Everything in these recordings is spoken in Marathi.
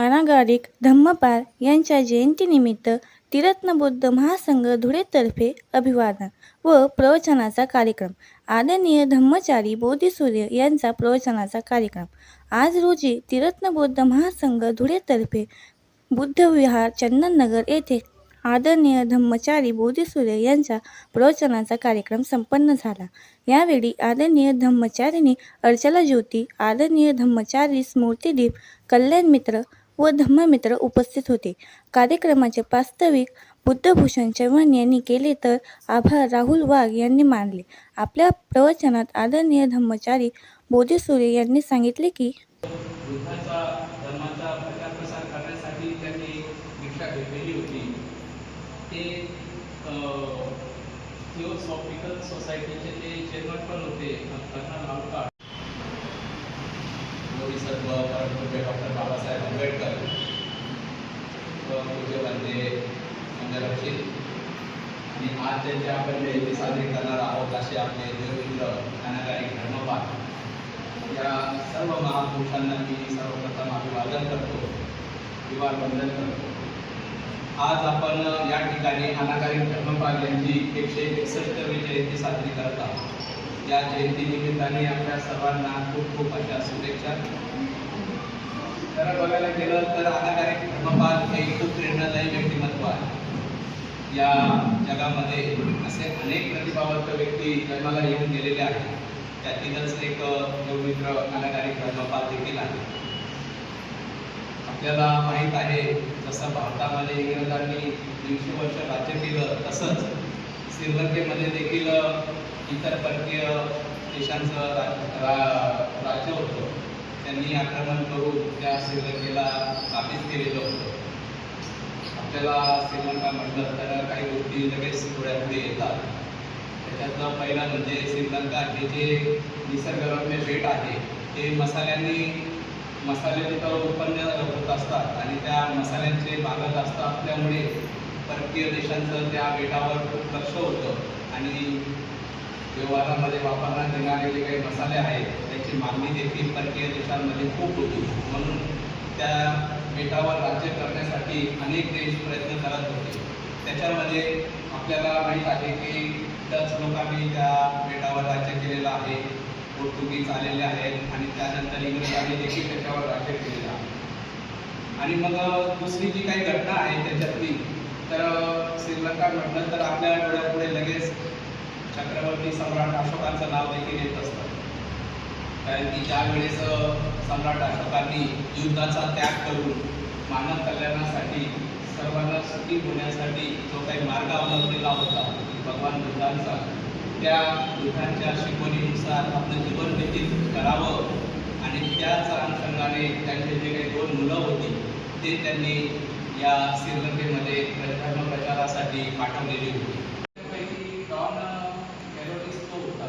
ज्ञानागारिक धम्मपाल यांच्या जयंतीनिमित्त त्रिरत्न बौद्ध महासंघ धुळेतर्फे अभिवादन व प्रवचनाचा कार्यक्रम. आदरणीय धम्मचारी बोधिसूर्य यांचा प्रवचनाचा कार्यक्रम. आज रोजी त्रिरत्न बौद्ध महासंघ धुळेतर्फे बुद्धविहार चंदननगर येथे आदरणीय धम्मचारी बोधिसूर्य यांचा प्रवचनाचा कार्यक्रम संपन्न झाला. यावेळी आदरणीय धम्मचारिणी अर्चला ज्योती, आदरणीय धम्मचारी स्मृतिदीप, कल्याण मित्र व धम्ममित्र उपस्थित होते. कार्यक्रमाचे प्रास्ताविक बुद्धभूषण चव्हाण यांनी केले तर आभार राहुल वाघ यांनी मानले. आपल्या प्रवचनात आदरणीय धम्मचारी बोधिसूर्य यांनी सांगितले की बुद्धाचा धर्माचा प्रचार प्रसार करण्यासाठी त्यांनी दीक्षा घेतलेली होती. ते थिओसॉफिकल सोसायटीचे ते चेअरमन पण होते. कर्नल राऊतकाळ, सर्व परमपूज्य डॉक्टर बाबासाहेब आंबेडकर, पूज्य वंदे मंगलरक्षित आणि आज ज्यांच्या आपण जयंती साजरी करणार आहोत असे आपले देवमित्र ज्ञानागारिक धम्मपाल या सर्व महापुरुषांना मी सर्वप्रथम अभिवादन करतो, अभिवादन करतो. आज आपण या ठिकाणी ज्ञानागारिक धम्मपाल यांची 161वी जयंती साजरी करत आहोत. या जयंती निमित्ताने आपल्या सर्वांना खूप खूप अशा शुभेच्छा. खरं बघायला गेलं तर ज्ञानागारिक धम्मपाल हे खूप प्रेरणादायी व्यक्तिमत्व आहे. या जगामध्ये असे अनेक प्रतिभावंत व्यक्ती जन्माला येऊन गेलेले आहेत. त्यातीलच एक देवमित्र ज्ञानागारिक धम्मपाल देखील आहे. आपल्याला माहीत आहे, जसं भारतामध्ये इंग्रजांनी 200 वर्ष राज्य केलं, तसंच श्रीलंकेमध्ये देखील इतर परकीय देशांचं राज्य होतं. त्यांनी आक्रमण करून त्या श्रीलंकेला काबीज केलेलं होतं. आपल्याला श्रीलंका म्हटलं तर काही गोष्टी लगेच डोळ्यापुढे येतात. त्याच्यातलं पहिलं म्हणजे श्रीलंका हे जे निसर्गरम्य बेट आहे, ते मसाले तिथं उत्पन्न होत असतात आणि त्या मसाल्यांचे बागत असल्यामुळे परकीय देशांचं त्या बेटावर खूप लक्ष होतं आणि व्यवहारामध्ये वापरण्यात येणारे जे काही मसाले आहेत त्याची मागणी देखील परकीय देशांमध्ये खूप होती. म्हणून त्या बेटावर राज्य करण्यासाठी अनेक देश प्रयत्न करत होते. त्याच्यामध्ये आपल्याला माहीत आहे की डच लोकांनी त्या बेटावर राज्य केलेलं आहे, पोर्तुगीज आलेले आहेत आणि त्यानंतर इंग्रजांनी देखील त्याच्यावर राज्य केलेलं आहे. आणि मग दुसरी जी काही घटना आहे त्याच्यातली, तर श्रीलंका म्हटलं तर आपल्या डोळ्यापुढे लगेच चक्रवर्ती सम्राट अशोकांचं नाव देखील येत असतं. कारण की ज्यावेळेस सम्राट अशोकांनी युद्धाचा त्याग करून मानव कल्याणासाठी, सर्वांना सुखी होण्यासाठी जो काही मार्ग अवलंबलेला होता भगवान बुद्धांचा, त्या बुद्धांच्या शिकवणीनुसार आपलं जीवन व्यतीत करावं आणि त्याच अनुषंगाने त्यांचे जे काही 2 मुलं होती ते त्यांनी या श्रीलंकेमध्ये धर्म प्रचारासाठी पाठवलेली होती. त्यापैकी डॉन कॅरोलिस तो होता.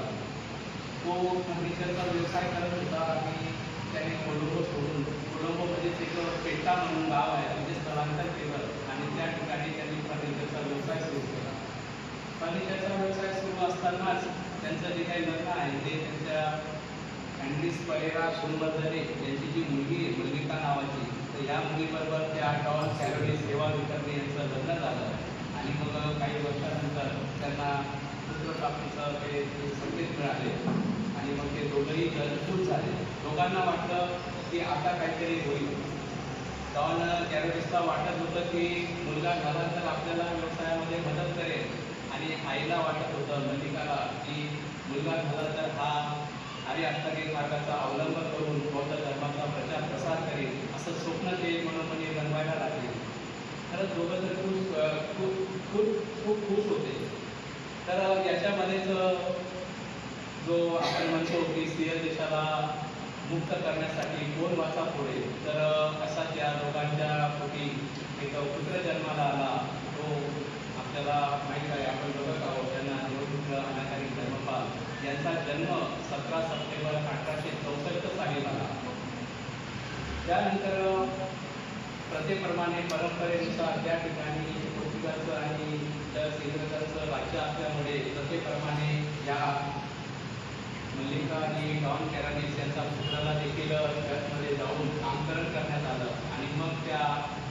तो फर्निचरचा व्यवसाय करत होता आणि त्याने कोलंबो सोडून, कोलंबोमध्येच एक पेट्टा म्हणून गाव आहे, तिथे स्थलांतर केलं आणि त्या ठिकाणी त्यांनी फर्निचरचा व्यवसाय सुरू केला. फर्निचरचा व्यवसाय सुरू असतानाच त्यांचं जे काही लग्न आहे ते त्यांच्या अँड्रिस परेरा सोनवर्धने यांची जी मुलगी आहे, मल्लिका नावाची, तर या मुलीबरोबर त्या डॉन कॅरोलिस सेवा विकर्णे यांचं लग्न झालं. आणि मग काही वर्षानंतर त्यांना पुत्रप्राप्तीचं ते संकेत मिळाले आणि मग ते दोघंही जलपूत झाले. लोकांना वाटलं की आता काहीतरी होईल. डॉन कॅरोलिसला वाटत होतं की मुलगा झाला तर आपल्याला व्यवसायामध्ये मदत करेल आणि आईला वाटत होतं, मल्लिकाला, की मुलगा झाला तर हा आर्य अष्टांगिक मार्गाचा अवलंब करून बौद्ध धर्माचा प्रचार प्रसार करेल, असं स्वप्न ते मनोमनी बनवायला लागले. खरंच दोघं तर खूप खुश होते. तर याच्यामध्येच जो आपण म्हणतो की सिंह देशाला मुक्त करण्यासाठी कोण वाचा पुढे, तर असा त्या दोघांच्या पोटी एक पुत्र जन्माला आला. तो आपल्याला माहीत आहे, आपण बघत आहोत, त्यांना देवमित्र ज्ञानागारिक धम्मपाल यांचा जन्म 17 सप्टेंबर 1864 साली झाला. त्यानंतर प्रथेप्रमाणे, परंपरेनुसार त्या ठिकाणी पोर्तुगालचं आणि इंग्रजांचं राज्य असल्यामुळे प्रथेप्रमाणे या मल्लिका आणि डॉन कॅरोलिस यांचा पुत्राला देखील चर्चमध्ये जाऊन नामकरण करण्यात आलं आणि मग त्या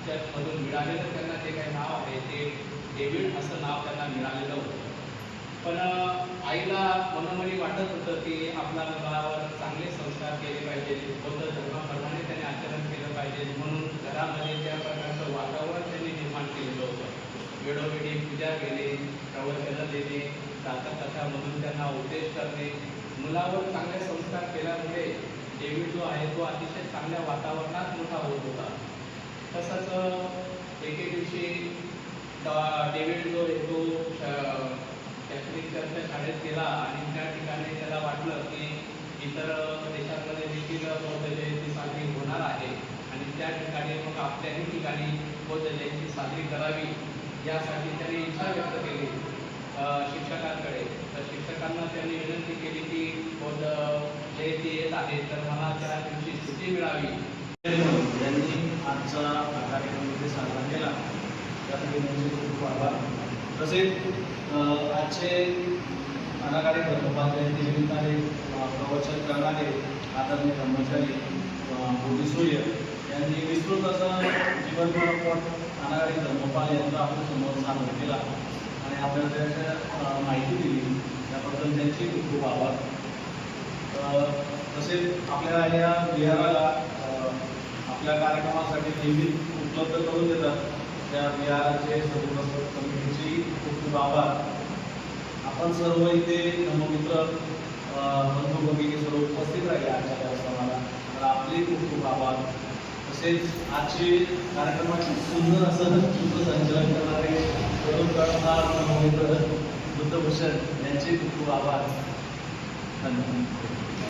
चर्चमधून मिळालेलं त्यांना जे काही नाव आहे ते डेव्हिड असं नाव त्यांना मिळालेलं होतं. पण आईला मनोमनी वाटत होतं की आपल्या मुलावर चांगले संस्कार केले पाहिजे, बौद्ध धर्माप्रमाणे त्याने आचरण केलं पाहिजे, म्हणून घरामध्ये त्या प्रकारचं वातावरण त्यांनी निर्माण केलेलं होतं. वेळोवेळी पूजा घेणे, प्रवचनं देणे, कथामधून त्यांना उपदेश करणे, मुलावर चांगले संस्कार केल्यामुळे डेव्हिड जो आहे तो अतिशय चांगल्या वातावरणात मोठा होत होता. तसंच एके दिवशी डेव्हिड जो आहे तो कॅथलिक चर्चच्या शाळेत गेला आणि त्या ठिकाणी त्याला वाटलं की इतर देशांमध्ये देखील बौद्ध जयंती साजरी होणार आहे आणि त्या ठिकाणी मग आपल्याही ठिकाणी बौद्ध जयंती साजरी करावी यासाठी त्यांनी इच्छा व्यक्त केली शिक्षकांकडे. तर शिक्षकांना त्यांनी विनंती केली की बौद्ध जयंती येत आहे तर मला त्या दिवशी सुट्टी मिळावी. यांनी आजचा कार्यक्रम इथे साजरा केला त्यासाठी त्यांचे खूप आभार. तसेच आजचे अनाकारी धर्मपाल जयंती निमित्ताने प्रवचन करणारे आदरणीय ब्रह्मचारी बोधिसूर्य यांनी विस्तृत असं जीवनपट अनाकारी धर्मपाल यांचा आपल्या समोर सादर केला आणि आपल्याला त्याच्या माहिती दिली त्याबद्दल त्यांचे खूप खूप आभार. तसेच आपल्या या विहाराला आपल्या कार्यक्रमासाठी नेहमी उपलब्ध करून देतात त्या विहाराचे सर्व कमिटीची खूप खूप आभार. आपण सर्व इथे धर्ममित्र बंधू भगिनी सर्व उपस्थित राहिले आजच्या कार्यक्रमाला तर आपले खूप खूप आभार. तसेच आजचे कार्यक्रमाचे सुंदर असं सूत्रसंचालन करणारे तरुण कळणार धर्ममित्र बुद्धभूषण यांचे खूप खूप आभार. धन्यवाद.